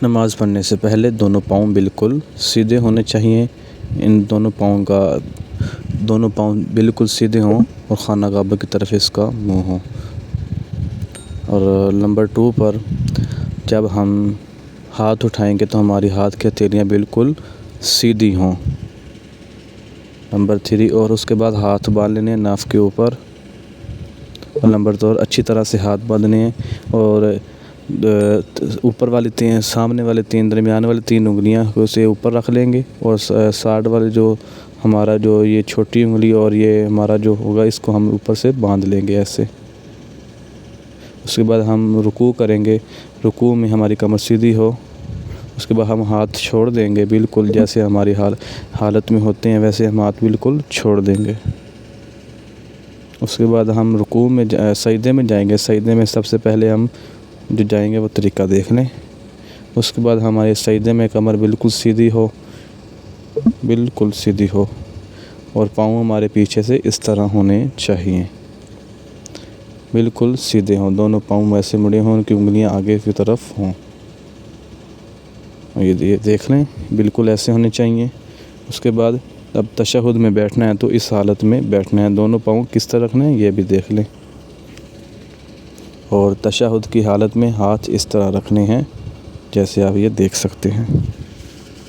نماز پڑھنے سے پہلے دونوں پاؤں بالکل سیدھے ہونے چاہیے۔ ان دونوں پاؤں بالکل سیدھے ہوں اور خانہ کعبہ کی طرف اس کا منہ ہو۔ اور نمبر 2 پر جب ہم ہاتھ اٹھائیں گے تو ہماری ہاتھ کی ہتھیلیاں بالکل سیدھی ہوں۔ نمبر 3 اور اس کے بعد ہاتھ باندھ لینے ہیں ناف کے اوپر۔ اور نمبر 2 اچھی طرح سے ہاتھ باندھنے ہیں اور اوپر والی سامنے والے 3 درمیان والی 3 انگلیاں اسے اوپر رکھ لیں گے، اور سائڈ والے جو ہمارا جو یہ چھوٹی انگلی اور یہ ہمارا جو ہوگا اس کو ہم اوپر سے باندھ لیں گے ایسے۔ اس کے بعد ہم رکوع کریں گے، رکوع میں ہماری کمر سیدھی ہو۔ اس کے بعد ہم ہاتھ چھوڑ دیں گے، بالکل جیسے ہماری حالت میں ہوتے ہیں ویسے ہم ہاتھ بالکل چھوڑ دیں گے۔ اس کے بعد ہم رکوع میں سجدے میں جائیں گے۔ سجدے میں سب سے پہلے ہم جو جائیں گے وہ طریقہ دیکھ لیں۔ اس کے بعد ہمارے سجدے میں کمر بالکل سیدھی ہو، بالکل سیدھی ہو، اور پاؤں ہمارے پیچھے سے اس طرح ہونے چاہیے، بالکل سیدھے ہوں۔ دونوں پاؤں ویسے مڑے ہوں، ان کی انگلیاں آگے کی طرف ہوں۔ یہ دیکھ لیں، بالکل ایسے ہونے چاہیے۔ اس کے بعد اب تشہد میں بیٹھنا ہے تو اس حالت میں بیٹھنا ہے۔ دونوں پاؤں کس طرح رکھنا ہے یہ بھی دیکھ لیں۔ اور تشہد کی حالت میں ہاتھ اس طرح رکھنے ہیں جیسے آپ یہ دیکھ سکتے ہیں۔